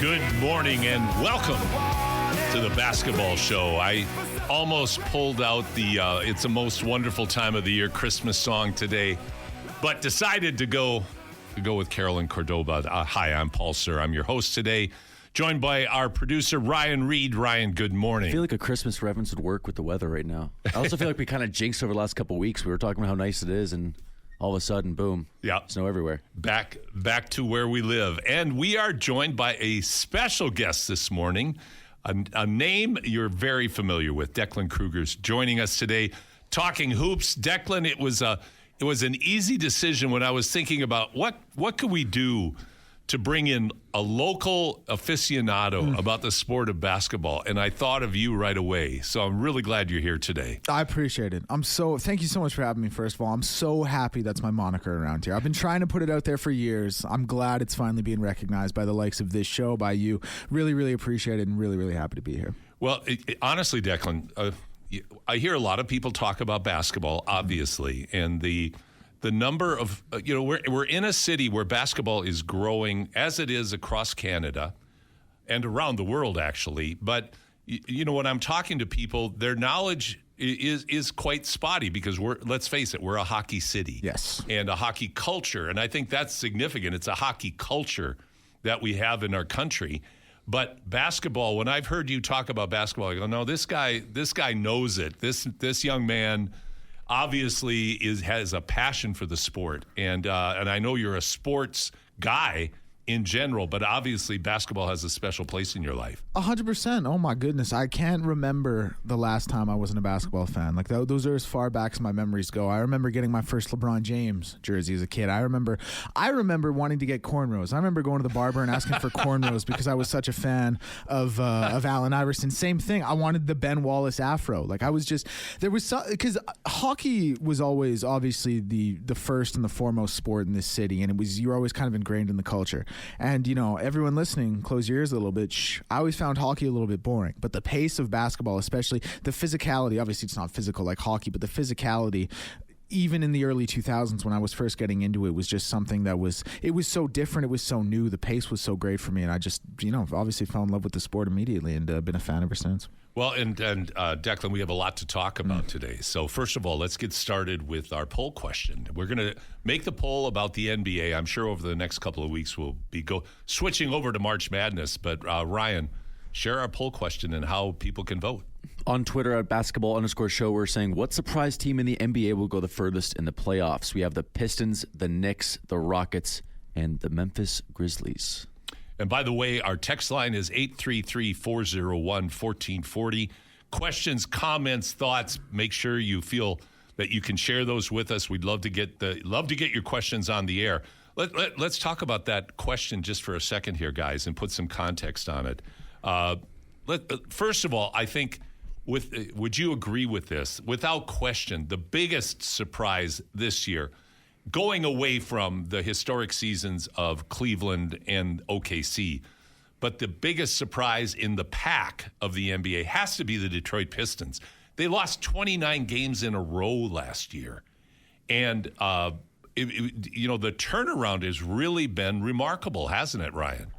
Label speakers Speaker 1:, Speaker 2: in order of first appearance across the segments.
Speaker 1: Good morning and welcome to the basketball show. I almost pulled out the It's a Most Wonderful Time of the Year Christmas song today, but decided to go with Carolyn Cordoba. Hi, I'm Paul Sir. I'm your host today, joined by our producer, Ryan Reed. Ryan, good morning.
Speaker 2: I feel like a Christmas reference would work with the weather right now. I also feel like we kind of jinxed over the last couple of weeks. We were talking about how nice it is, and all of a sudden, boom, snow everywhere.
Speaker 1: Back to where we live. And we are joined by a special guest this morning, a name you're very familiar with. Declan Kruger's joining us today, talking hoops. Declan, it was an easy decision when I was thinking about what could we do to bring in a local aficionado about the sport of basketball, and I thought of you right away. So I'm really glad you're here today.
Speaker 3: I appreciate it. Thank you so much for having me, first of all. I'm so happy that's my moniker around here. I've been trying to put it out there for years. I'm glad it's finally being recognized by the likes of this show, by you. Really, really appreciate it, and really, really happy to be here.
Speaker 1: Well, honestly, Declan, I hear a lot of people talk about basketball, obviously, and the number of, we're in a city where basketball is growing as it is across Canada and around the world, actually. But, when I'm talking to people, their knowledge is quite spotty because let's face it, we're a hockey city.
Speaker 3: Yes.
Speaker 1: And a hockey culture. And I think that's significant. It's a hockey culture that we have in our country. But basketball, when I've heard you talk about basketball, I go, no, this guy knows it. This young man obviously has a passion for the sport, and I know you're a sports guy in general, but obviously basketball has a special place in your life.
Speaker 3: 100%. Oh my goodness, I can't remember the last time I wasn't a basketball fan. Like those are as far back as my memories go. I remember getting my first LeBron James jersey as a kid. I remember wanting to get cornrows. I remember going to the barber and asking for cornrows because I was such a fan of Allen Iverson. Same thing. I wanted the Ben Wallace afro. Like because hockey was always obviously the first and the foremost sport in this city, and you were always kind of ingrained in the culture. And, everyone listening, close your ears a little bit. I always found hockey a little bit boring. But the pace of basketball, especially the physicality, obviously it's not physical like hockey, but the physicality, even in the early 2000s when I was first getting into it, was just something it was so different. It was so new. The pace was so great for me. And I just, obviously fell in love with the sport immediately and been a fan ever since.
Speaker 1: Well, and Declan, we have a lot to talk about today. So first of all, let's get started with our poll question. We're going to make the poll about the NBA. I'm sure over the next couple of weeks we'll be switching over to March Madness. But Ryan, share our poll question and how people can vote.
Speaker 2: On Twitter at basketball_show, we're saying what surprise team in the NBA will go the furthest in the playoffs? We have the Pistons, the Knicks, the Rockets, and the Memphis Grizzlies.
Speaker 1: And by the way, our text line is 833-401-1440. Questions, comments, thoughts, make sure you feel that you can share those with us. We'd love to get your questions on the air. Let's talk about that question just for a second here, guys, and put some context on it. First of all, I think, would you agree with this? Without question, the biggest surprise this year, going away from the historic seasons of Cleveland and OKC, but the biggest surprise in the pack of the NBA has to be the Detroit Pistons. They lost 29 games in a row last year. And, the turnaround has really been remarkable, hasn't it, Ryan?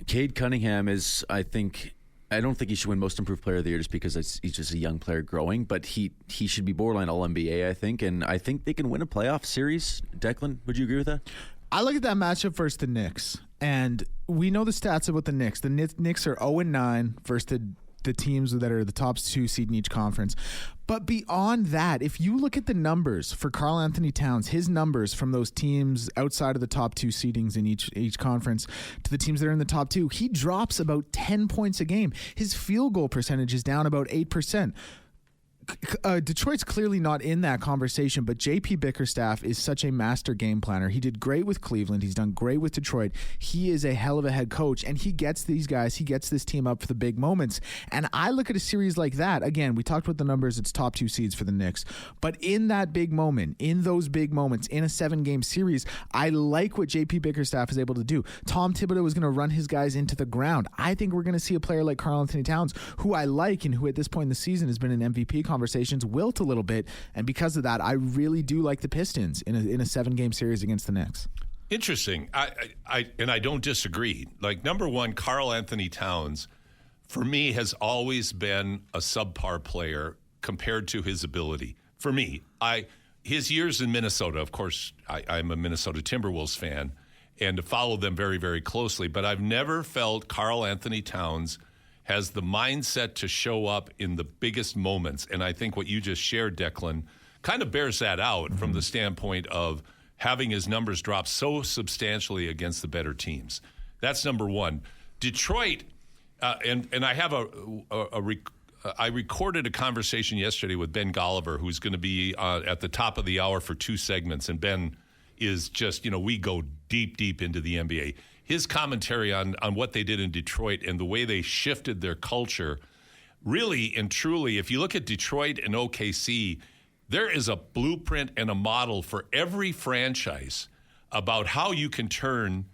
Speaker 2: Cade Cunningham is, I don't think he should win Most Improved Player of the Year just because he's just a young player growing, but he should be borderline All-NBA, I think, and I think they can win a playoff series. Declan, would you agree with that?
Speaker 3: I look at that matchup versus the Knicks, and we know the stats about the Knicks. The Knicks are 0-9 versus the teams that are the top 2 seed in each conference. But beyond that, if you look at the numbers for Karl Anthony Towns, his numbers from those teams outside of the top 2 seedings in each conference to the teams that are in the top 2, he drops about 10 points a game. His field goal percentage is down about 8%. Detroit's clearly not in that conversation, but JP Bickerstaff is such a master game planner. He did great with Cleveland. He's done great with Detroit. He is a hell of a head coach, and he gets these guys, he gets this team up for the big moments. And I look at a series like that. Again, we talked about the numbers. It's top 2 seeds for the Knicks. But in that big moment, in those big moments, in a 7-game series, I like what JP Bickerstaff is able to do. Tom Thibodeau is going to run his guys into the ground. I think we're going to see a player like Karl Anthony Towns, who I like and who at this point in the season has been an MVP conversations, wilt a little bit, and because of that, I really do like the Pistons in a 7-game series against the Knicks.
Speaker 1: Interesting. I don't disagree. Like, number one, Karl Anthony Towns, for me, has always been a subpar player compared to his ability. For me, his years in Minnesota, of course, I'm a Minnesota Timberwolves fan and follow them very, very closely, but I've never felt Karl Anthony Towns has the mindset to show up in the biggest moments. And I think what you just shared, Declan, kind of bears that out from the standpoint of having his numbers drop so substantially against the better teams. That's number one. Detroit, and I have I recorded a conversation yesterday with Ben Golliver, who's going to be at the top of the hour for 2 segments. And Ben is just, we go deep, deep into the NBA. His commentary on what they did in Detroit and the way they shifted their culture, really and truly, if you look at Detroit and OKC, there is a blueprint and a model for every franchise about how you can turn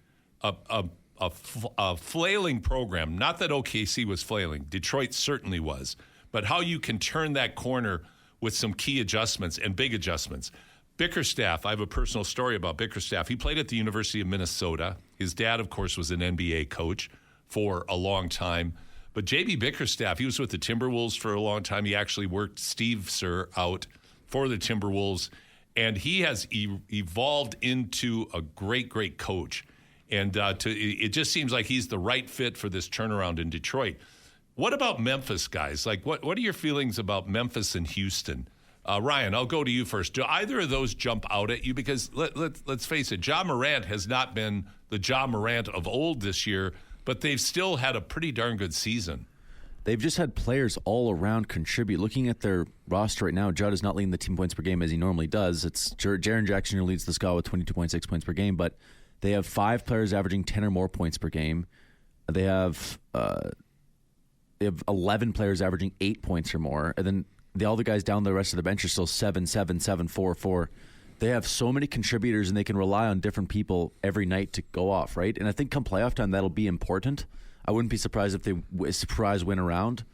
Speaker 1: a flailing program, not that OKC was flailing, Detroit certainly was, but how you can turn that corner with some key adjustments and big adjustments. Bickerstaff, I have a personal story about Bickerstaff. He played at the University of Minnesota. His dad, of course, was an NBA coach for a long time. But J.B. Bickerstaff, he was with the Timberwolves for a long time. He actually worked Steve Kerr out for the Timberwolves, and he has evolved into a great, great coach. And it just seems like he's the right fit for this turnaround in Detroit. What about Memphis, guys? Like, what are your feelings about Memphis and Houston? Ryan, I'll go to you first. Do either of those jump out at you? Because let's face it, Ja Morant has not been the Ja Morant of old this year, but they've still had a pretty darn good season.
Speaker 2: They've just had players all around contribute. Looking at their roster right now, Judd is not leading the team points per game as he normally does. It's Jaren Jackson who leads the squad with 22.6 points per game, but they have 5 players averaging 10 or more points per game. They have 11 players averaging 8 points or more, and then all the guys down the rest of the bench are still 7, 7, 7, 4, 4. They have so many contributors, and they can rely on different people every night to go off, right? And I think come playoff time, that'll be important. I wouldn't be surprised if they win a round,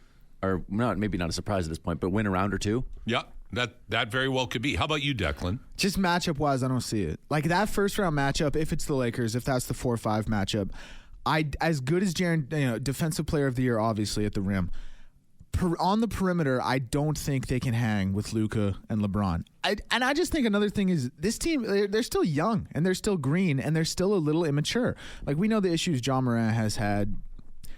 Speaker 2: or maybe not a surprise at this point, but win a round or 2.
Speaker 1: Yeah, that very well could be. How about you, Declan?
Speaker 3: Just matchup-wise, I don't see it. Like that first-round matchup, if it's the Lakers, if that's the 4-5 matchup, as good as Jaren, defensive player of the year, obviously, at the rim, on the perimeter, I don't think they can hang with Luka and LeBron. And I just think another thing is this team, they're still young, and they're still green, and they're still a little immature. Like, we know the issues Ja Morant has had.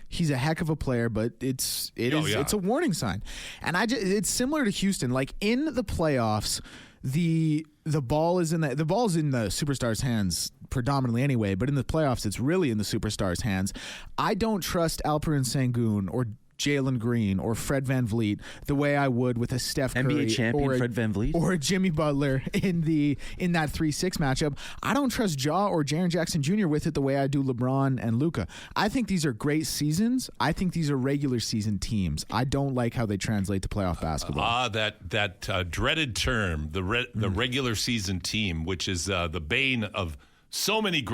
Speaker 3: He's a heck of a player, but it's a warning sign. And it's similar to Houston. Like, in the playoffs, the ball is in the superstars' hands predominantly anyway, but in the playoffs, it's really in the superstars' hands. I don't trust Alperen Sengun or Jalen Green or Fred VanVleet the way I would with a Steph Curry
Speaker 2: NBA champion Fred VanVleet
Speaker 3: or a Jimmy Butler in that 3-6 matchup. I don't trust Ja or Jaren Jackson Jr. with it the way I do LeBron and Luka. I think these are great seasons. I think these are regular season teams. I don't like how they translate to playoff basketball.
Speaker 1: That dreaded term, the regular season team, which is the bane of so many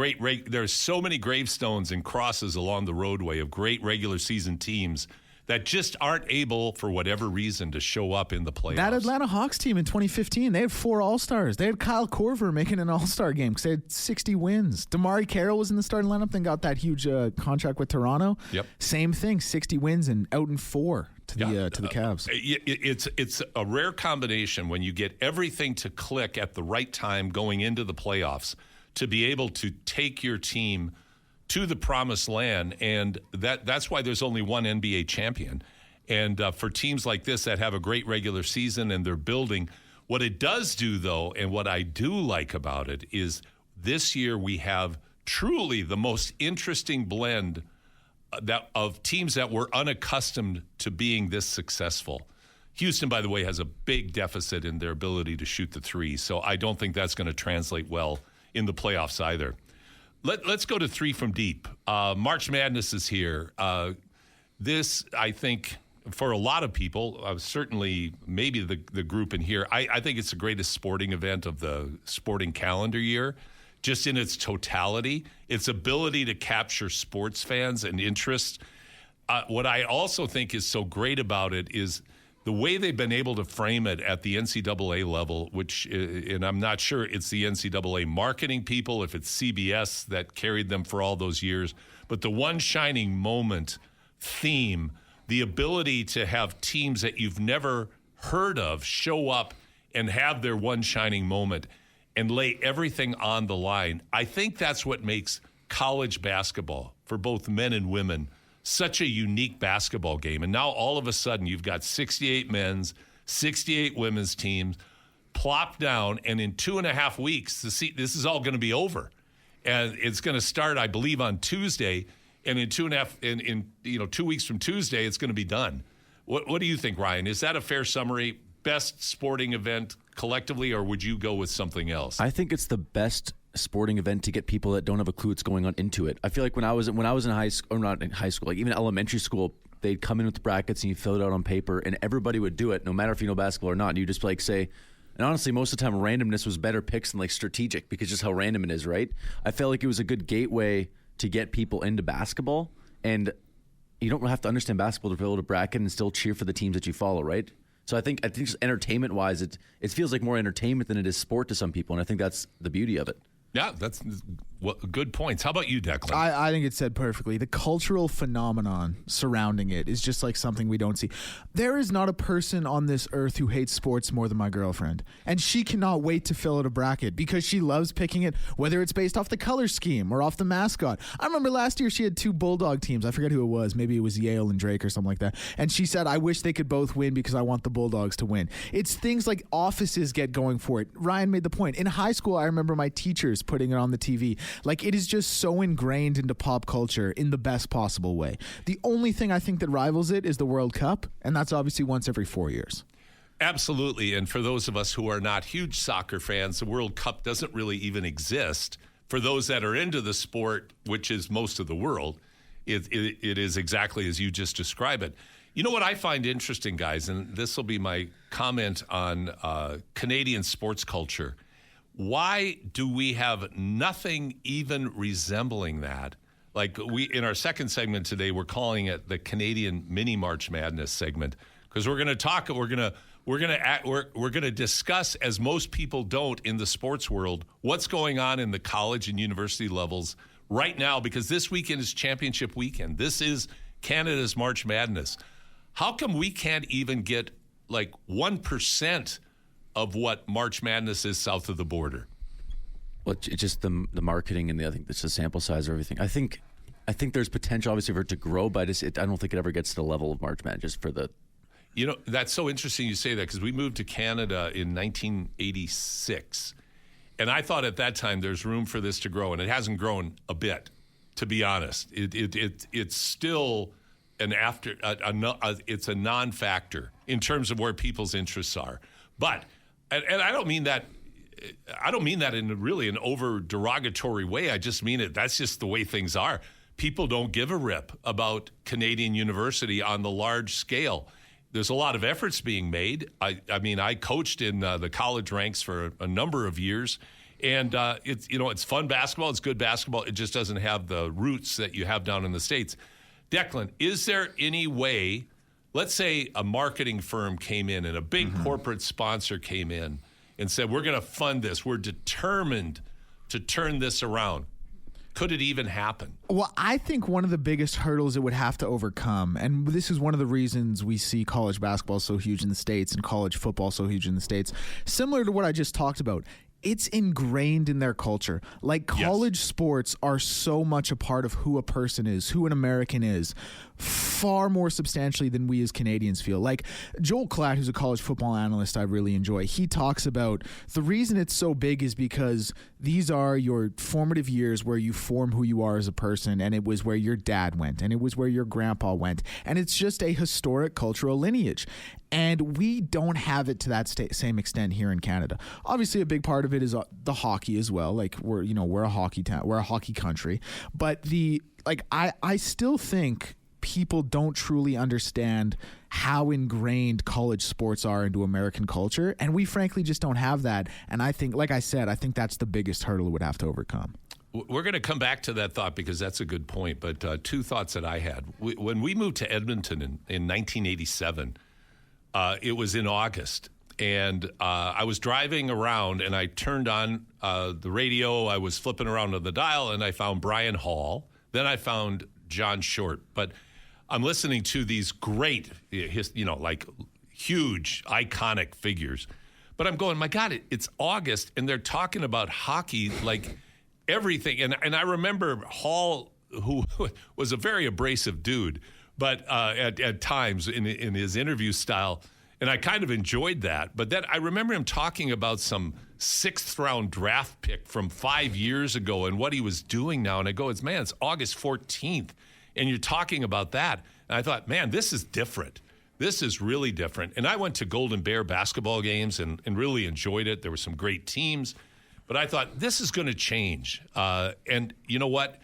Speaker 1: there's so many gravestones and crosses along the roadway of great regular season teams that just aren't able, for whatever reason, to show up in the playoffs.
Speaker 3: That Atlanta Hawks team in 2015, they had 4 All-Stars. They had Kyle Korver making an All-Star game because they had 60 wins. Damari Carroll was in the starting lineup, then got that huge contract with Toronto.
Speaker 1: Yep.
Speaker 3: Same thing, 60 wins and out in 4 to the Cavs.
Speaker 1: It's a rare combination when you get everything to click at the right time going into the playoffs to be able to take your team to the promised land, and that's why there's only one NBA champion. And for teams like this that have a great regular season and they're building, what it does do, though, and what I do like about it, is this year we have truly the most interesting blend of teams that were unaccustomed to being this successful. Houston, by the way, has a big deficit in their ability to shoot the three, so I don't think that's going to translate well in the playoffs either. Let's go to 3 from deep. March Madness is here. This, I think, for a lot of people, certainly maybe the group in here, I think it's the greatest sporting event of the sporting calendar year, just in its totality, its ability to capture sports fans and interest. What I also think is so great about it is the way they've been able to frame it at the NCAA level, which, and I'm not sure it's the NCAA marketing people, if it's CBS that carried them for all those years, but the one shining moment theme, the ability to have teams that you've never heard of show up and have their one shining moment and lay everything on the line. I think that's what makes college basketball, for both men and women, such a unique basketball game. And now all of a sudden you've got 68 men's, 68 women's teams plopped down, and in 2.5 weeks, this is all going to be over. And it's going to start, I believe, on Tuesday, and in 2 weeks from Tuesday, it's going to be done. What do you think, Ryan? Is that a fair summary? Best sporting event collectively, or would you go with something else?
Speaker 2: I think it's the best sporting event to get people that don't have a clue what's going on into it. I feel like when I was in high school, or not in high school, like even elementary school, they'd come in with the brackets and you fill it out on paper, and everybody would do it, no matter if you know basketball or not. And you just say, and honestly, most of the time, randomness was better picks than like strategic, because just how random it is, right? I felt like it was a good gateway to get people into basketball, and you don't have to understand basketball to be able to bracket and still cheer for the teams that you follow, right? So I think just entertainment-wise, it feels like more entertainment than it is sport to some people, and I think that's the beauty of it.
Speaker 1: Yeah, that's good points. How about you, Declan?
Speaker 3: I think it's said perfectly. The cultural phenomenon surrounding it is just like something we don't see. There is not a person on this earth who hates sports more than my girlfriend. And she cannot wait to fill out a bracket because she loves picking it, whether it's based off the color scheme or off the mascot. I remember last year she had 2 Bulldog teams. I forget who it was. Maybe it was Yale and Drake or something like that. And she said, I wish they could both win because I want the Bulldogs to win. It's things like offices get going for it. Ryan made the point. In high school, I remember my teachers putting it on the TV. Like, it is just so ingrained into pop culture in the best possible way. The only thing I think that rivals it is the World Cup, and that's obviously once every 4 years.
Speaker 1: Absolutely. And for those of us who are not huge soccer fans, the World Cup doesn't really even exist. For those that are into the sport, which is most of the world, it is exactly as you just described it. You know what I find interesting, guys, and this will be my comment on Canadian sports culture. Why do we have nothing even resembling that? Like, we, in our second segment today, we're calling it the Canadian Mini March Madness segment, because we're going to talk. We're going to discuss, as most people don't in the sports world, what's going on in the college and university levels right now, because this weekend is championship weekend. This is Canada's March Madness. How come we can't even get like 1% of what March Madness is south of the border?
Speaker 2: Well, it's just the marketing, and I think it's the sample size of everything. I think there's potential, obviously, for it to grow, but I don't think it ever gets to the level of March Madness just for the.
Speaker 1: You know, that's so interesting you say that, because we moved to Canada in 1986, and I thought at that time there's room for this to grow, and it hasn't grown a bit, to be honest. It's still it's a non-factor in terms of where people's interests are, but. And I don't mean that. I don't mean that in really an over derogatory way. I just mean it. That's just the way things are. People don't give a rip about Canadian University on the large scale. There's a lot of efforts being made. I mean, I coached in the college ranks for a number of years, and it's fun basketball. It's good basketball. It just doesn't have the roots that you have down in the States. Declan, is there any way? Let's say a marketing firm came in and a big corporate sponsor came in and said, we're going to fund this. We're determined to turn this around. Could it even happen?
Speaker 3: Well, I think one of the biggest hurdles it would have to overcome, and this is one of the reasons we see college basketball so huge in the States and college football so huge in the States, similar to what I just talked about. It's ingrained in their culture. Like, college sports are so much a part of who a person is, who an American is, far more substantially than we as Canadians feel. Like, Joel Klatt, who's a college football analyst I really enjoy, he talks about the reason it's so big is because these are your formative years where you form who you are as a person, and it was where your dad went, and it was where your grandpa went, and it's just a historic cultural lineage. And we don't have it to that same extent here in Canada. Obviously, a big part of it is the hockey as well. Like, we're a hockey town, we're a hockey country. But I still think people don't truly understand how ingrained college sports are into American culture, and we frankly just don't have that. And I think, like I said, I think that's the biggest hurdle it would have to overcome.
Speaker 1: We're going to come back to that thought because that's a good point. But 2 thoughts that I had. When we moved to Edmonton in 1987. It was in August. And I was driving around, and I turned on the radio. I was flipping around on the dial, and I found Brian Hall. Then I found John Short. But I'm listening to these great, like huge, iconic figures. But I'm going, my God, it's August, and they're talking about hockey like everything. And I remember Hall, who was a very abrasive dude, but at times in his interview style, and I kind of enjoyed that. But then I remember him talking about some 6th-round draft pick from 5 years ago and what he was doing now. And I go, it's August 14th, and you're talking about that. And I thought, man, this is different. This is really different. And I went to Golden Bear basketball games and really enjoyed it. There were some great teams. But I thought, this is going to change. And you know what?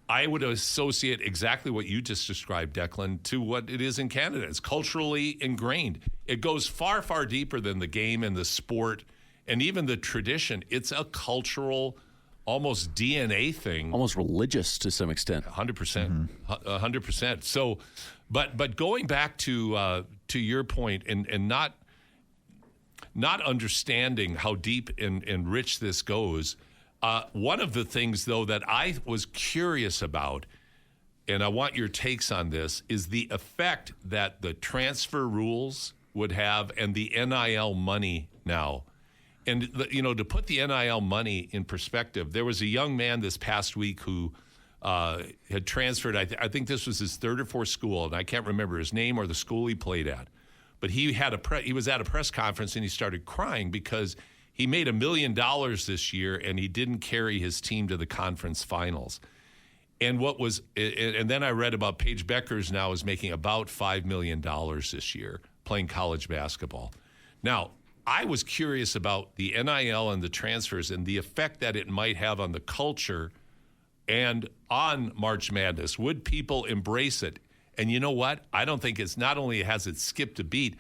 Speaker 1: I would associate exactly what you just described, Declan, to what it is in Canada. It's culturally ingrained. It goes far, far deeper than the game and the sport and even the tradition. It's a cultural, almost DNA thing.
Speaker 2: Almost religious to some extent.
Speaker 1: 100%. 100%. So, but going back to your point and not understanding how deep and rich this goes, one of the things, though, that I was curious about, and I want your takes on this, is the effect that the transfer rules would have and the NIL money now. And, to put the NIL money in perspective, there was a young man this past week who had transferred. I think this was his 3rd or 4th school, and I can't remember his name or the school he played at. But he was at a press conference, and he started crying because he made $1 million this year, and he didn't carry his team to the conference finals. And then I read about Paige Beckers now is making about $5 million this year playing college basketball. Now, I was curious about the NIL and the transfers and the effect that it might have on the culture and on March Madness. Would people embrace it? And you know what? I don't think it's not only has it skipped a beat,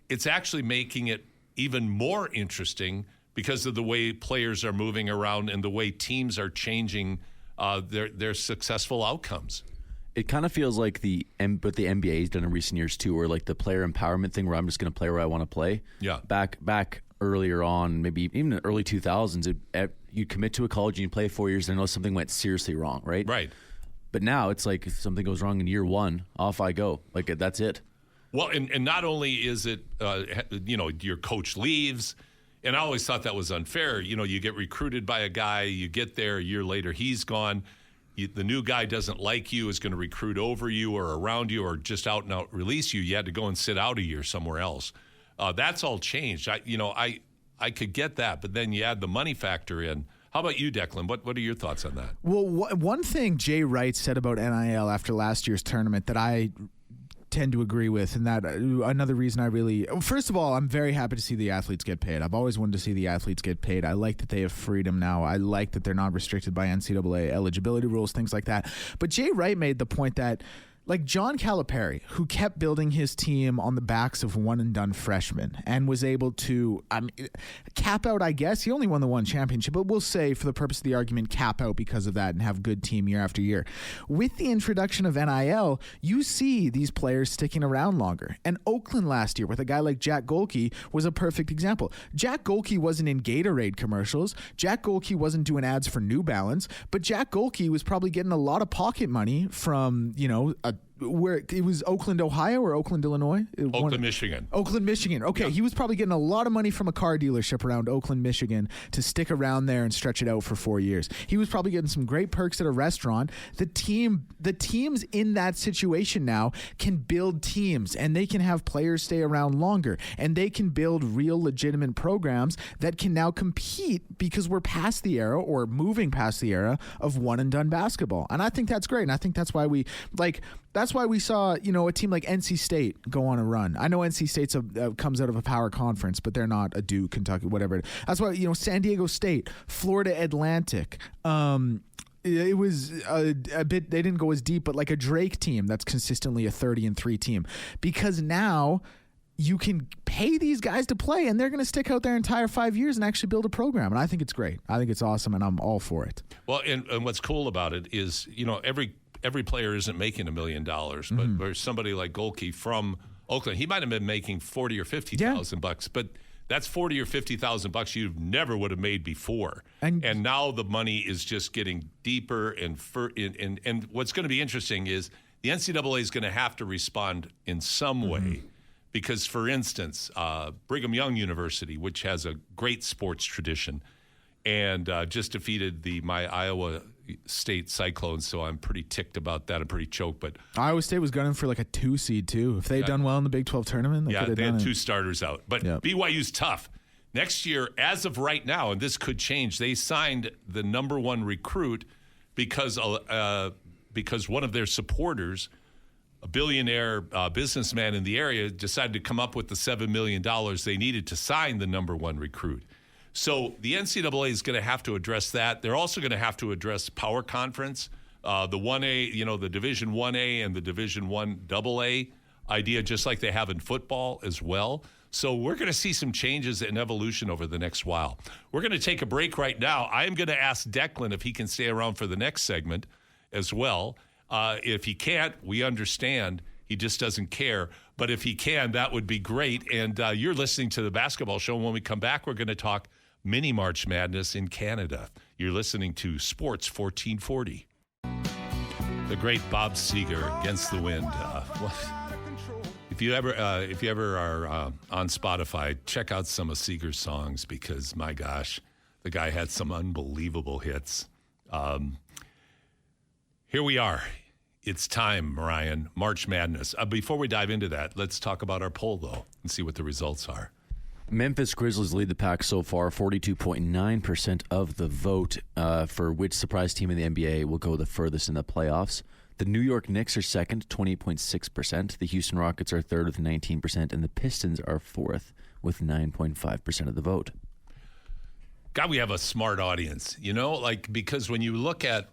Speaker 1: it's actually making it even more interesting because of the way players are moving around and the way teams are changing their successful outcomes.
Speaker 2: It kind of feels like what the NBA has done in recent years too, or like the player empowerment thing, where I'm just going to play where I want to play.
Speaker 1: Yeah.
Speaker 2: Back earlier on, maybe even in the early 2000s, you commit to a college and you play 4 years, and I know something went seriously wrong, right?
Speaker 1: Right.
Speaker 2: But now it's like if something goes wrong in year 1, off I go. Like that's it.
Speaker 1: Well, and not only is it, your coach leaves. And I always thought that was unfair. You get recruited by a guy, you get there, a year later, he's gone. The new guy doesn't like you, is going to recruit over you or around you or just out and out release you. You had to go and sit out a year somewhere else. That's all changed. I could get that, but then you add the money factor in. How about you, Declan? What are your thoughts on that?
Speaker 3: Well, one thing Jay Wright said about NIL after last year's tournament that I tend to agree with, and that another reason first of all, I'm very happy to see the athletes get paid. I've always wanted to see the athletes get paid. I like that they have freedom now. I like that they're not restricted by NCAA eligibility rules, things like that. But Jay Wright made the point that, like John Calipari, who kept building his team on the backs of one-and-done freshmen and was able to cap out, I guess. He only won the one championship, but we'll say, for the purpose of the argument, cap out because of that and have a good team year after year. With the introduction of NIL, you see these players sticking around longer. And Oakland last year, with a guy like Jack Golke, was a perfect example. Jack Golke wasn't in Gatorade commercials. Jack Golke wasn't doing ads for New Balance. But Jack Golke was probably getting a lot of pocket money from, where it was Oakland, Ohio, or Oakland, Illinois?
Speaker 1: Oakland, Michigan.
Speaker 3: Oakland, Michigan. Okay, yeah. He was probably getting a lot of money from a car dealership around Oakland, Michigan to stick around there and stretch it out for 4 years. He was probably getting some great perks at a restaurant. The teams in that situation now can build teams, and they can have players stay around longer, and they can build real legitimate programs that can now compete because we're past the era, or moving past the era, of one and done basketball. And I think that's great. And I think that's why that's why we saw, a team like NC State go on a run. I know NC State comes out of a power conference, but they're not a Duke, Kentucky, whatever. That's why, San Diego State, Florida Atlantic. It was a bit, they didn't go as deep, but like a Drake team that's consistently a 30-3 team. Because now you can pay these guys to play, and they're going to stick out their entire 5 years and actually build a program. And I think it's great. I think it's awesome, and I'm all for it.
Speaker 1: Well, and what's cool about it is, every player isn't making $1 million, but there's somebody like Golke from Oakland, he might have been making 40 or 50,000 bucks, but that's 40 or 50,000 bucks you never would have made before. And now the money is just getting deeper and what's going to be interesting is the NCAA is going to have to respond in some way because, for instance, Brigham Young University, which has a great sports tradition, and just defeated my Iowa State Cyclones, so I'm pretty ticked about that. I'm pretty choked, but
Speaker 3: Iowa State was gunning for like a 2 seed too. If they'd done well in the Big 12 tournament,
Speaker 1: they had 2 starters out. But BYU's tough. Next year, as of right now, and this could change, they signed the number 1 recruit because one of their supporters, a billionaire businessman in the area, decided to come up with the $7 million they needed to sign the number 1 recruit. So the NCAA is going to have to address that. They're also going to have to address Power Conference, the 1A, the Division 1A and the Division 1AA idea, just like they have in football as well. So we're going to see some changes and evolution over the next while. We're going to take a break right now. I am going to ask Declan if he can stay around for the next segment as well. If he can't, we understand. He just doesn't care. But if he can, that would be great. And you're listening to The Basketball Show. And when we come back, we're going to talk Mini March Madness in Canada. You're listening to Sports 1440. The great Bob Seger, Against the Wind. If you ever are on Spotify, check out some of Seger's songs because, my gosh, the guy had some unbelievable hits. Here we are. It's time, Marian, March Madness. Before we dive into that, let's talk about our poll, though, and see what the results are.
Speaker 2: Memphis Grizzlies lead the pack so far, 42.9% of the vote for which surprise team in the NBA will go the furthest in the playoffs. The New York Knicks are second, 28.6%. The Houston Rockets are third with 19%, and the Pistons are fourth with 9.5% of the vote.
Speaker 1: God, we have a smart audience, because when you look at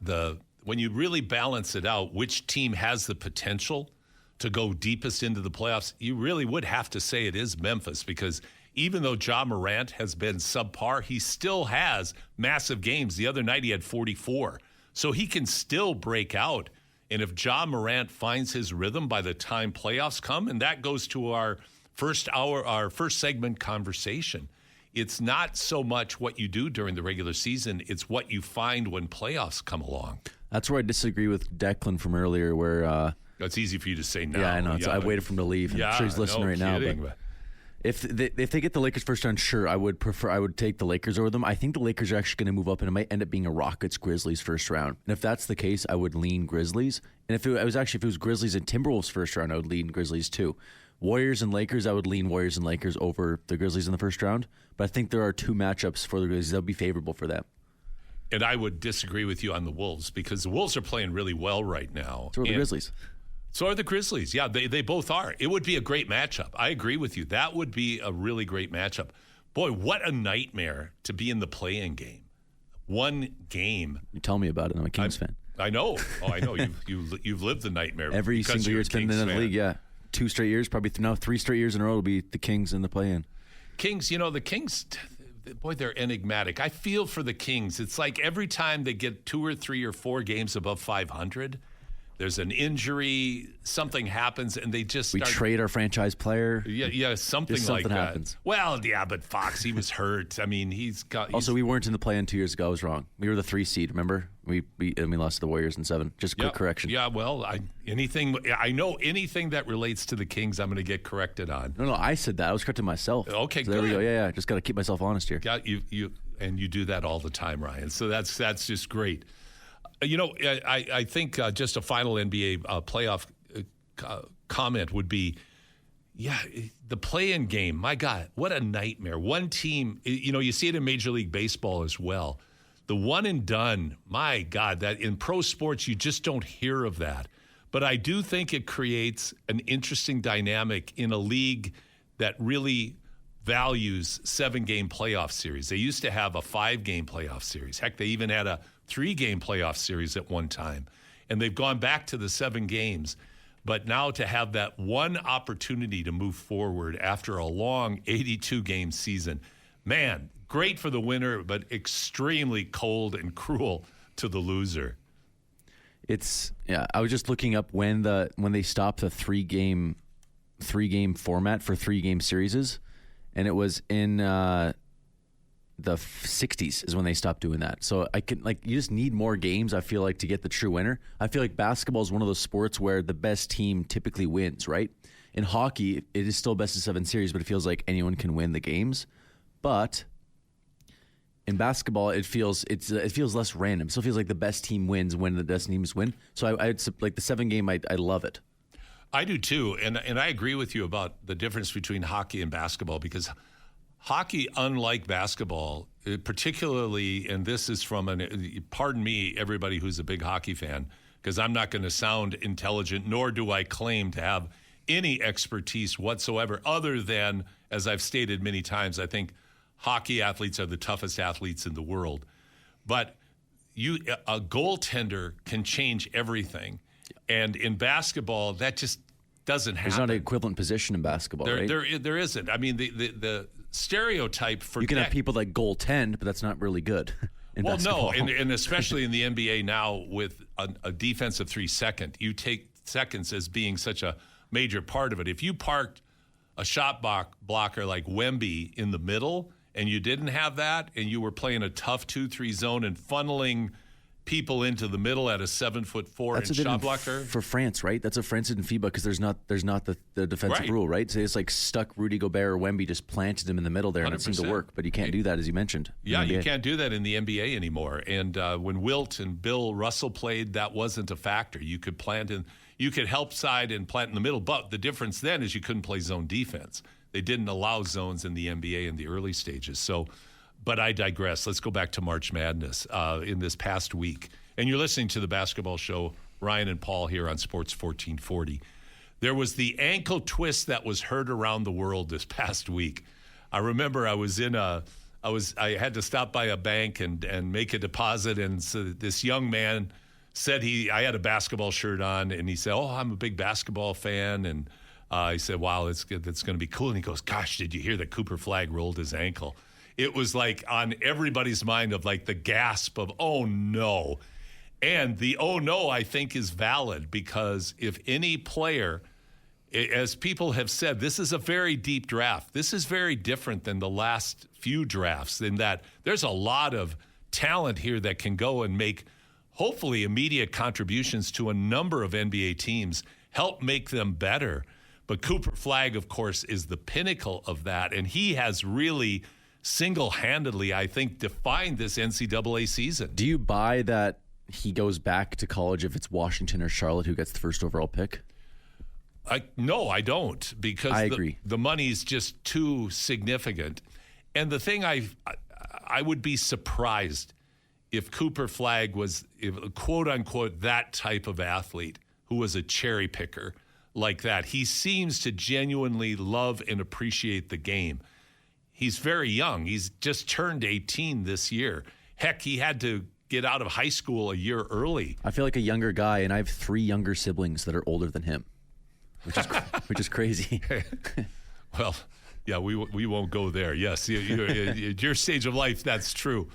Speaker 1: when you really balance it out, which team has the potential to go deepest into the playoffs, you really would have to say it is Memphis because even though Ja Morant has been subpar, he still has massive games. The other night he had 44. So he can still break out. And if Ja Morant finds his rhythm by the time playoffs come, and that goes to our first segment conversation, it's not so much what you do during the regular season, it's what you find when playoffs come along.
Speaker 2: That's where I disagree with Declan from earlier where
Speaker 1: it's easy for you to say no.
Speaker 2: Yeah, I know. I waited for him to leave. I'm sure he's listening now. But if they get the Lakers first round, sure, I would take the Lakers over them. I think the Lakers are actually going to move up, and it might end up being a Rockets-Grizzlies first round. And if that's the case, I would lean Grizzlies. And if it was Grizzlies and Timberwolves first round, I would lean Grizzlies too. Warriors and Lakers, I would lean Warriors and Lakers over the Grizzlies in the first round. But I think there are 2 matchups for the Grizzlies that would be favorable for them.
Speaker 1: And I would disagree with you on the Wolves because the Wolves are playing really well right now.
Speaker 2: So are the Grizzlies.
Speaker 1: So are the Grizzlies. Yeah, they both are. It would be a great matchup. I agree with you. That would be a really great matchup. Boy, what a nightmare to be in the play-in game. One game.
Speaker 2: You tell me about it. I'm a Kings fan.
Speaker 1: I know. Oh, I know. You've lived the nightmare.
Speaker 2: Every single year it's been in the league, yeah. 2 straight years, probably now 3 straight years in a row will be the Kings in the play-in.
Speaker 1: Kings, the Kings, boy, they're enigmatic. I feel for the Kings. It's like every time they get 2 or 3 or 4 games above 500, there's an injury, something happens, and they just start.
Speaker 2: We trade our franchise player.
Speaker 1: Yeah, something like that.
Speaker 2: Happens.
Speaker 1: Well, yeah, but Fox, he was hurt. I mean,
Speaker 2: Also, we weren't in the play-in 2 years ago. I was wrong. We were the 3 seed, remember? We lost to the Warriors in 7. Just a quick correction.
Speaker 1: Yeah, well, I know anything that relates to the Kings, I'm going to get corrected on.
Speaker 2: No, I said that. I was correcting myself.
Speaker 1: Okay,
Speaker 2: so
Speaker 1: good.
Speaker 2: There we go. Yeah, just got to keep myself honest here.
Speaker 1: Yeah, you do that all the time, Ryan. So that's just great. I think just a final NBA playoff comment would be, the play-in game, my God, what a nightmare. One team, you see it in Major League Baseball as well. The one and done, my God, that in pro sports, you just don't hear of that. But I do think it creates an interesting dynamic in a league that really values 7-game playoff series. They used to have a 5-game playoff series. Heck, they even had a 3-game playoff series at one time. And they've gone back to the 7 games. But now to have that one opportunity to move forward after a long 82-game season, man, great for the winner, but extremely cold and cruel to the loser.
Speaker 2: I was just looking up when they stopped the 3-game 3-game format for 3-game series, and it was in the 60s is when they stopped doing that. So you just need more games, I feel like, to get the true winner. I feel like basketball is one of those sports where the best team typically wins, right? In hockey, it is still best of 7 series, but it feels like anyone can win the games. But in basketball, it feels less random. It still feels like the best team wins when the best teams win. So I'd like the 7-game. I love it.
Speaker 1: I do too, and I agree with you about the difference between hockey and basketball, because hockey, unlike basketball, particularly, and this is from pardon me, everybody who's a big hockey fan, because I'm not going to sound intelligent, nor do I claim to have any expertise whatsoever, other than, as I've stated many times, I think hockey athletes are the toughest athletes in the world. But a goaltender can change everything. And in basketball, that just doesn't happen.
Speaker 2: There's not an equivalent position in basketball, right?
Speaker 1: There isn't. I mean, the stereotype for
Speaker 2: you can have people that goaltend, but that's not really good in basketball.
Speaker 1: No, and especially in the NBA now with a defensive 3-second, you take seconds as being such a major part of it. If you parked a shot blocker like Wemby in the middle and you didn't have that, and you were playing a tough 2-3 zone and funneling people into the middle at a 7'4" and shot blocker
Speaker 2: for France, right? That's a France in FIBA because there's not the defensive rule, right? So it's like stuck Rudy Gobert or Wemby, just planted him in the middle there, 100%. And it seemed to work. But you can't do that, as you mentioned.
Speaker 1: Yeah, you can't do that in the NBA anymore. And when Wilt and Bill Russell played, that wasn't a factor. You could you could help side and plant in the middle. But the difference then is you couldn't play zone defense. They didn't allow zones in the NBA in the early stages. So. But I digress. Let's go back to March Madness in this past week. And you're listening to the basketball show, Ryan and Paul here on Sports 1440. There was the ankle twist that was heard around the world this past week. I remember I had to stop by a bank and make a deposit, and so this young man said I had a basketball shirt on, and he said, "Oh, I'm a big basketball fan," and he said, "Wow, it's going to be cool." And he goes, "Gosh, did you hear that Cooper Flagg rolled his ankle?" It was like on everybody's mind of like the gasp of, oh no. And the oh no, I think, is valid, because if any player, as people have said, this is a very deep draft. This is very different than the last few drafts in that there's a lot of talent here that can go and make hopefully immediate contributions to a number of NBA teams, help make them better. But Cooper Flagg, of course, is the pinnacle of that. And he has really single-handedly, I think, defined this NCAA season.
Speaker 2: Do you buy that he goes back to college if it's Washington or Charlotte who gets the first overall pick?
Speaker 1: No, I don't, because
Speaker 2: I agree.
Speaker 1: The money's just too significant. And the thing I would be surprised if Cooper Flagg was, quote-unquote, that type of athlete who was a cherry picker like that. He seems to genuinely love and appreciate the game. He's very young. He's just turned 18 this year. Heck, he had to get out of high school a year early.
Speaker 2: I feel like a younger guy, and I have 3 younger siblings that are older than him, which is crazy.
Speaker 1: Well, yeah, we won't go there. Yes, your stage of life, that's true.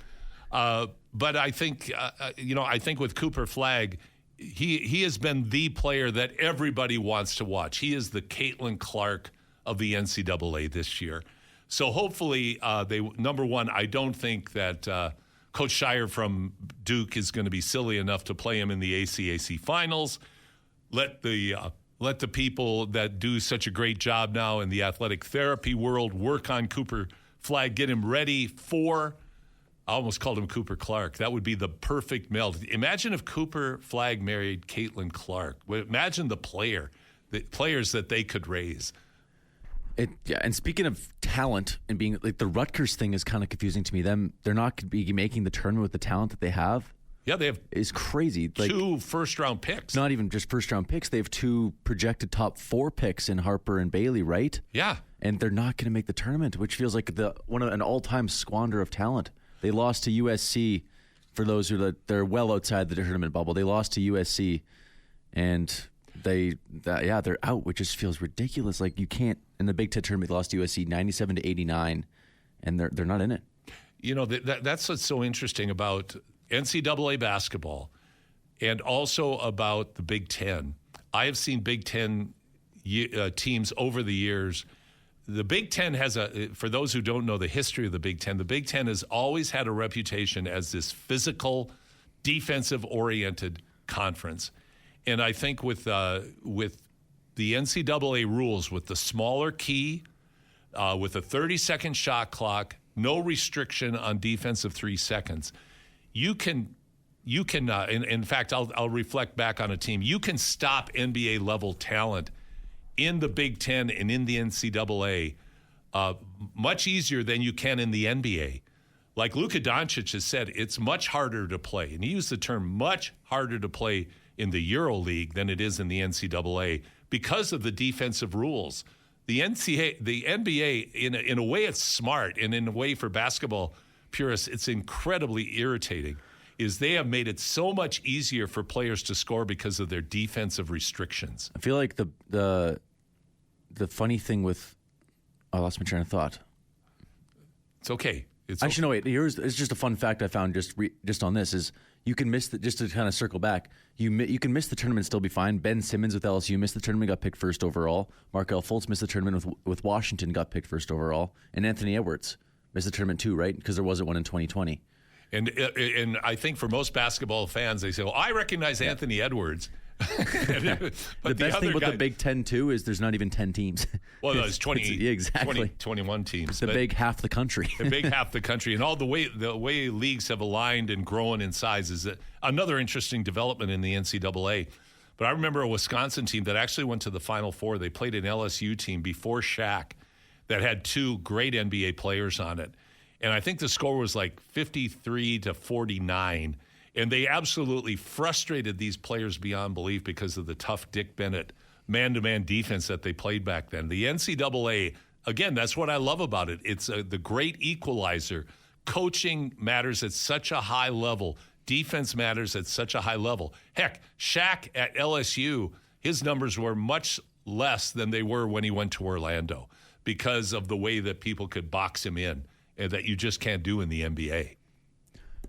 Speaker 1: But I think, I think with Cooper Flagg, he has been the player that everybody wants to watch. He is the Caitlin Clark of the NCAA this year. So hopefully, number one, I don't think that Coach Shire from Duke is going to be silly enough to play him in the ACAC finals. Let the people that do such a great job now in the athletic therapy world work on Cooper Flagg, get him ready for. I almost called him Cooper Clark. That would be the perfect meld. Imagine if Cooper Flagg married Caitlin Clark. Imagine the players that they could raise.
Speaker 2: And speaking of talent and being like, the Rutgers thing is kind of confusing to me. They're not going to be making the tournament with the talent that they have.
Speaker 1: Yeah, they have
Speaker 2: is crazy. Like,
Speaker 1: 2 first-round picks.
Speaker 2: Not even just first-round picks. They have 2 projected top 4 picks in Harper and Bailey, right?
Speaker 1: Yeah,
Speaker 2: and they're not going to make the tournament, which feels like an all-time squander of talent. They lost to USC. For those they're well outside the tournament bubble, they lost to USC, and they're out, which just feels ridiculous. Like, you can't. In the Big Ten tournament, they lost to USC 97-89, and they're not in it.
Speaker 1: That's what's so interesting about NCAA basketball, and also about the Big Ten. I have seen Big Ten teams over the years. The Big Ten for those who don't know the history of the Big Ten has always had a reputation as this physical, defensive-oriented conference. And I think with the NCAA rules, with the smaller key, with a 30-second shot clock, no restriction on defensive 3 seconds, you can in fact, I'll reflect back on a team. You can stop NBA-level talent in the Big Ten and in the NCAA much easier than you can in the NBA. Like Luka Doncic has said, it's much harder to play. And he used the term much harder to play in the EuroLeague than it is in the NCAA because of the defensive rules. The NBA, in a way, it's smart, and in a way for basketball purists, it's incredibly irritating, is they have made it so much easier for players to score because of their defensive restrictions.
Speaker 2: I feel like the funny thing with I lost my train of thought.
Speaker 1: It's okay.
Speaker 2: Actually, no, wait. It's just a fun fact I found just on this is you can miss just to kind of circle back. You can miss the tournament and still be fine. Ben Simmons with LSU missed the tournament, got picked first overall. Markelle Fultz missed the tournament with Washington, got picked first overall, and Anthony Edwards missed the tournament too, right? Because there wasn't one in 2020.
Speaker 1: And I think for most basketball fans, they say, "Well, I recognize Anthony Edwards."
Speaker 2: The best thing about the Big Ten too is there's not even 10 teams.
Speaker 1: Well, no, it's 20,
Speaker 2: exactly.
Speaker 1: 21 teams.
Speaker 2: The big half the country.
Speaker 1: The big half the country, and all the way leagues have aligned and grown in size is another interesting development in the NCAA. But I remember a Wisconsin team that actually went to the Final Four. They played an LSU team before Shaq that had 2 great NBA players on it, and I think the score was like 53-49. And they absolutely frustrated these players beyond belief because of the tough Dick Bennett man-to-man defense that they played back then. The NCAA, again, that's what I love about it. It's the great equalizer. Coaching matters at such a high level. Defense matters at such a high level. Heck, Shaq at LSU, his numbers were much less than they were when he went to Orlando because of the way that people could box him in and that you just can't do in the NBA.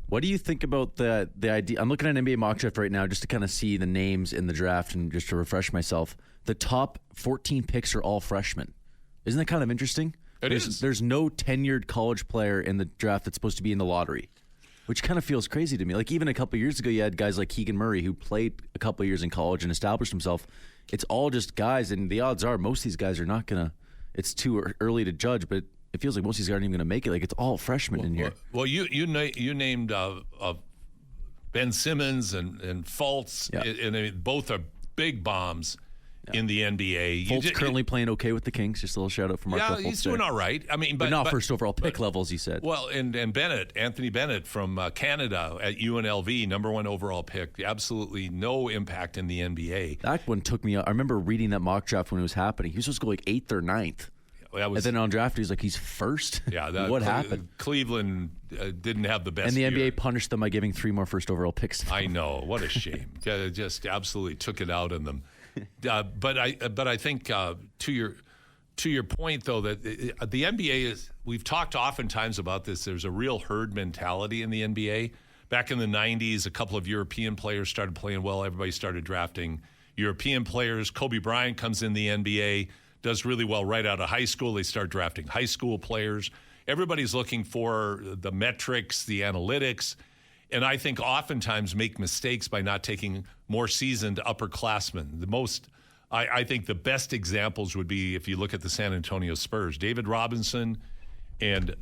Speaker 2: What do you think about the idea? I'm looking at an NBA mock draft right now just to kind of see the names in the draft and just to refresh myself. The top 14 picks are all freshmen. Isn't that kind of interesting? There's no tenured college player in the draft that's supposed to be in the lottery, which kind of feels crazy to me. Like even a couple of years ago, you had guys like Keegan Murray who played a couple of years in college and established himself. It's all just guys, and the odds are most of these guys are not going to – it's too early to judge, but – it feels like most of these guys aren't even going to make it. Like it's all freshmen in here.
Speaker 1: Well, you named Ben Simmons and Fultz, and both are big bombs in the NBA.
Speaker 2: Fultz currently playing okay with the Kings. Just a little shout out for Markelle Fultz.
Speaker 1: Yeah, he's doing all right. I mean, but
Speaker 2: not first overall pick levels. You said.
Speaker 1: Well, and Anthony Bennett from Canada at UNLV, number 1 overall pick. Absolutely no impact in the NBA.
Speaker 2: That one took me. I remember reading that mock draft when it was happening. He was supposed to go like 8th or 9th. And then on draft, he's like, he's first?
Speaker 1: Yeah.
Speaker 2: What happened?
Speaker 1: Cleveland didn't have the best
Speaker 2: And the
Speaker 1: year.
Speaker 2: NBA punished them by giving 3 more first overall picks.
Speaker 1: I know. What a shame. Just absolutely took it out on them. But I think to your point, though, that the NBA is, we've talked oftentimes about this, there's a real herd mentality in the NBA. Back in the 90s, a couple of European players started playing well. Everybody started drafting European players. Kobe Bryant comes in the NBA, does really well right out of high school. They start drafting high school players. Everybody's looking for the metrics, the analytics, and I think oftentimes make mistakes by not taking more seasoned upperclassmen. I think the best examples would be if you look at the San Antonio Spurs. David Robinson and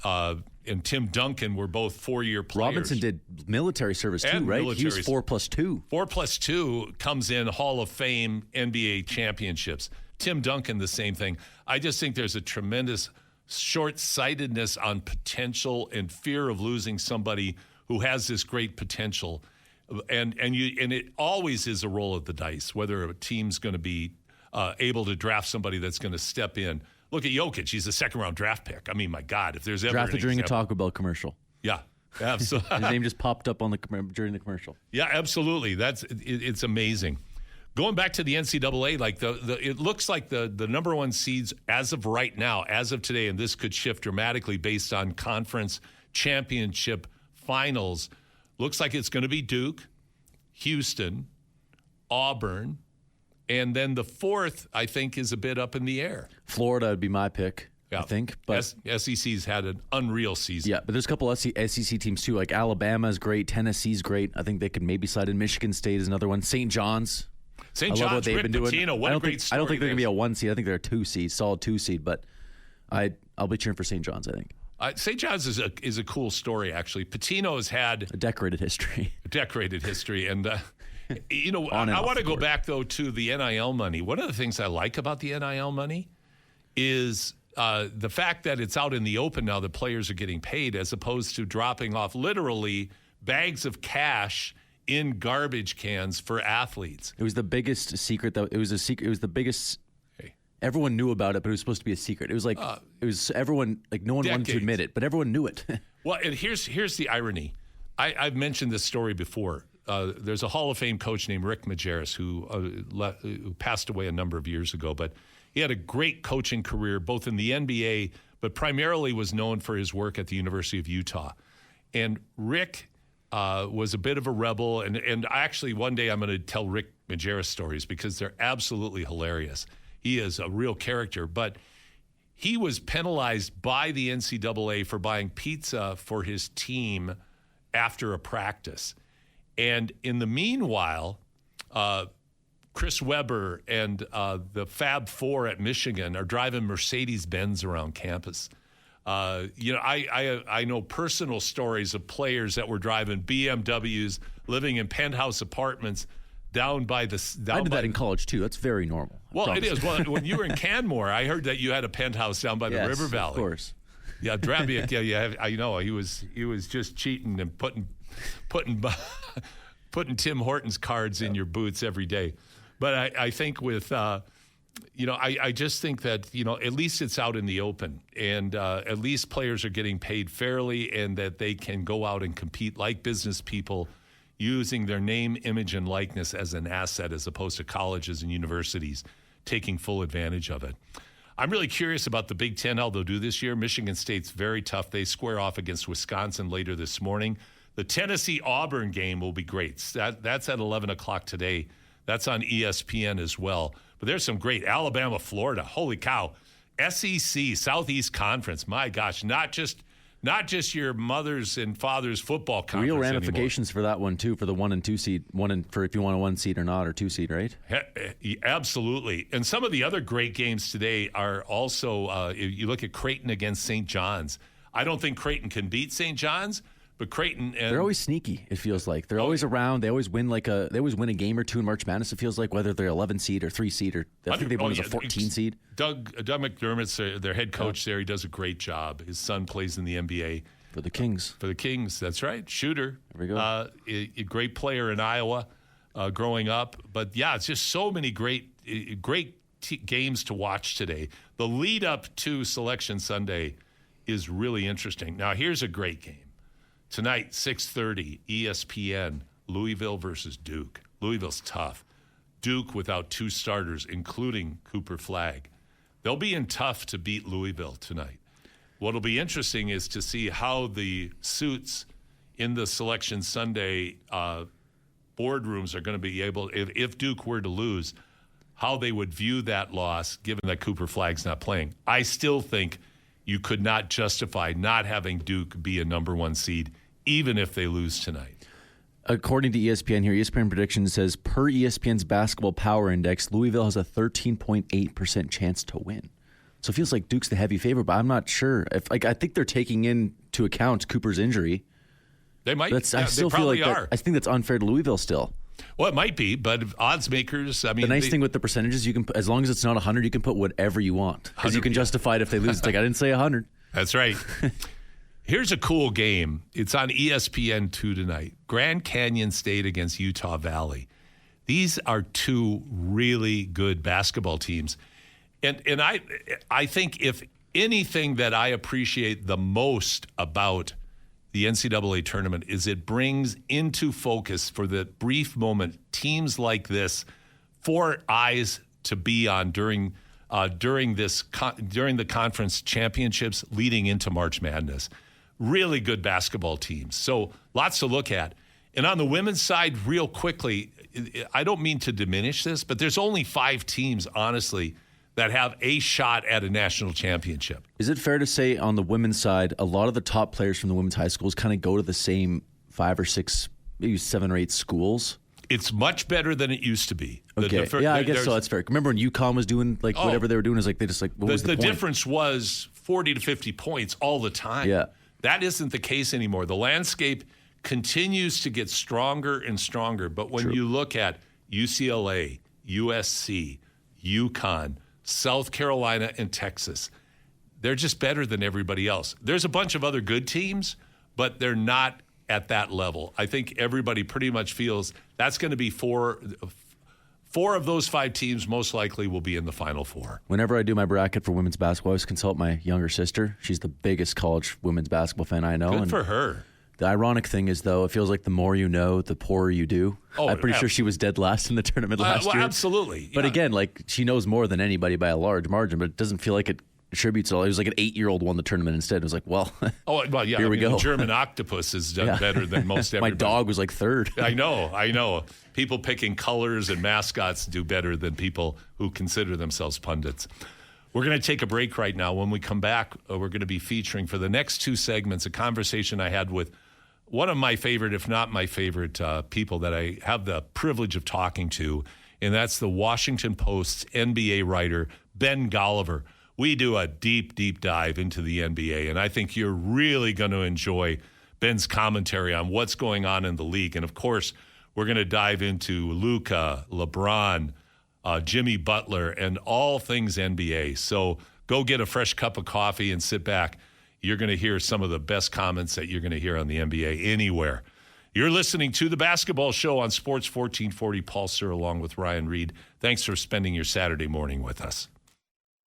Speaker 1: Tim Duncan were both 4-year players.
Speaker 2: Robinson did military service too, right? He was 4+2.
Speaker 1: 4+2 comes in Hall of Fame, NBA championships. Tim Duncan, the same thing. I just think there's a tremendous short-sightedness on potential and fear of losing somebody who has this great potential. And it always is a roll of the dice, whether a team's going to be able to draft somebody that's going to step in. Look at Jokic. He's a second-round draft pick. I mean, my God, if there's ever
Speaker 2: drafted during a Taco Bell commercial.
Speaker 1: Yeah, absolutely.
Speaker 2: His name just popped up during the commercial.
Speaker 1: Yeah, absolutely. It's amazing. Going back to the NCAA, like it looks like the number 1 seeds as of right now, as of today, and this could shift dramatically based on conference championship finals. Looks like it's going to be Duke, Houston, Auburn, And then the fourth, I think, is a bit up in the air.
Speaker 2: Florida would be my pick, I think. But
Speaker 1: SEC's had an unreal season.
Speaker 2: Yeah, but there's a couple SEC teams too. Like Alabama's great, Tennessee's great. I think they could maybe slide in. Michigan State is another one. St. John's.
Speaker 1: St. John's, Rick Pitino, what a great story.
Speaker 2: I don't think they're going to be a 1 seed. I think they're a 2 seed, solid 2 seed. But I'll be cheering for St. John's, I think.
Speaker 1: St. John's is a cool story, actually. Pitino's had
Speaker 2: a decorated history.
Speaker 1: And, I want to go back, though, to the NIL money. One of the things I like about the NIL money is the fact that it's out in the open now that players are getting paid as opposed to dropping off literally bags of cash in garbage cans for athletes.
Speaker 2: It was the biggest secret. It was a secret. It was the biggest. Everyone knew about it, but it was supposed to be a secret. It was like it was everyone, like no one wanted to admit it, but everyone knew it.
Speaker 1: Well, and here's the irony. I've mentioned this story before. There's a Hall of Fame coach named Rick Majerus who passed away a number of years ago, but he had a great coaching career, both in the NBA, but primarily was known for his work at the University of Utah. And Rick was a bit of a rebel, and actually one day I'm going to tell Rick Majerus stories because they're absolutely hilarious. He is a real character, but he was penalized by the NCAA for buying pizza for his team after a practice. And in the meanwhile, Chris Webber and the Fab Four at Michigan are driving Mercedes-Benz around campus. I know personal stories of players that were driving BMWs, living in penthouse apartments down by the.
Speaker 2: I did that in college too. That's very normal.
Speaker 1: Well, it is. Well, when you were in Canmore, I heard that you had a penthouse down by the River Valley.
Speaker 2: Of course.
Speaker 1: Yeah, Drabiak. Yeah. I know he was just cheating and putting Tim Hortons cards in your boots every day. But I think with. I just think that, at least it's out in the open and at least players are getting paid fairly and that they can go out and compete like business people using their name, image, and likeness as an asset as opposed to colleges and universities taking full advantage of it. I'm really curious about the Big Ten, how they'll do this year. Michigan State's very tough. They square off against Wisconsin later this morning. The Tennessee-Auburn game will be great. That's at 11 o'clock today. That's on ESPN as well. But there's some great Alabama, Florida. Holy cow. SEC, Southeast Conference. My gosh, not just your mother's and father's football conference.
Speaker 2: Real ramifications for that one too, for the 1 and 2 seed. For if you want a 1 seed or not, or 2 seed, right?
Speaker 1: Absolutely. And some of the other great games today are also. You look at Creighton against St. John's. I don't think Creighton can beat St. John's. But Creighton
Speaker 2: they're always sneaky, it feels like. They're always around. They always win a game or two in March Madness, it feels like, whether they're 11 seed or 3 seed or I think they won as a 14 seed.
Speaker 1: Doug McDermott's their head coach there. He does a great job. His son plays in the NBA.
Speaker 2: For the Kings.
Speaker 1: That's right. Shooter.
Speaker 2: There we go.
Speaker 1: A great player in Iowa growing up. But yeah, it's just so many great games to watch today. The lead up to Selection Sunday is really interesting. Now here's a great game. Tonight, 6:30, ESPN, Louisville versus Duke. Louisville's tough. Duke without 2 starters, including Cooper Flagg. They'll be in tough to beat Louisville tonight. What'll be interesting is to see how the suits in the Selection Sunday boardrooms are going to be able, if Duke were to lose, how they would view that loss, given that Cooper Flagg's not playing. I still think you could not justify not having Duke be a number 1 seed, even if they lose tonight.
Speaker 2: According to ESPN here, ESPN prediction says per ESPN's basketball power index, Louisville has a 13.8% chance to win. So it feels like Duke's the heavy favorite, but I'm not sure. I think they're taking into account Cooper's injury.
Speaker 1: They might.
Speaker 2: I still feel like I think that's unfair to Louisville still.
Speaker 1: Well, it might be, but odds makers, I mean.
Speaker 2: The nice thing with the percentages, you can, as long as it's not 100, you can put whatever you want. Because you can justify it if they lose. It's like, I didn't say 100.
Speaker 1: That's right. Here's a cool game. It's on ESPN2 tonight. Grand Canyon State against Utah Valley. These are 2 really good basketball teams. And I think if anything that I appreciate the most about the NCAA tournament is it brings into focus for the brief moment teams like this for eyes to be on during the conference championships leading into March Madness. Really good basketball teams. So lots to look at. And on the women's side, real quickly, I don't mean to diminish this, but there's only 5 teams, honestly, that have a shot at a national championship.
Speaker 2: Is it fair to say on the women's side, a lot of the top players from the women's high schools kind of go to the same 5 or 6, maybe 7 or 8 schools?
Speaker 1: It's much better than it used to be.
Speaker 2: Okay. I guess so. That's fair. Remember when UConn was doing whatever they were doing? Is like they just like what was the point?
Speaker 1: Difference was 40 to 50 points all the time.
Speaker 2: Yeah,
Speaker 1: that isn't the case anymore. The landscape continues to get stronger and stronger. But when you look at UCLA, USC, UConn, South Carolina, and Texas, they're just better than everybody else. There's a bunch of other good teams, but they're not at that level. I think everybody pretty much feels that's going to be 4 of those 5 teams most likely will be in the Final Four.
Speaker 2: Whenever I do my bracket for women's basketball, I always consult my younger sister. She's the biggest college women's basketball fan I know.
Speaker 1: Good for her.
Speaker 2: The ironic thing is, though, it feels like the more you know, the poorer you do. I'm pretty sure she was dead last in the tournament last year.
Speaker 1: Absolutely.
Speaker 2: But again, she knows more than anybody by a large margin, but it doesn't feel like it attributes it all. It was like an 8-year-old won the tournament instead. It was like, here we go.
Speaker 1: The German octopus has done better than most everybody.
Speaker 2: My dog was like 3rd.
Speaker 1: I know. People picking colors and mascots do better than people who consider themselves pundits. We're going to take a break right now. When we come back, we're going to be featuring for the next 2 segments a conversation I had with one of my favorite, if not my favorite, people that I have the privilege of talking to, and that's the Washington Post's NBA writer, Ben Golliver. We do a deep, deep dive into the NBA, and I think you're really going to enjoy Ben's commentary on what's going on in the league. And, of course, we're going to dive into Luka, LeBron, Jimmy Butler, and all things NBA. So go get a fresh cup of coffee and sit back. You're going to hear some of the best comments that you're going to hear on the NBA anywhere. You're listening to The Basketball Show on Sports 1440. Paul Sir along with Ryan Reed. Thanks for spending your Saturday morning with us.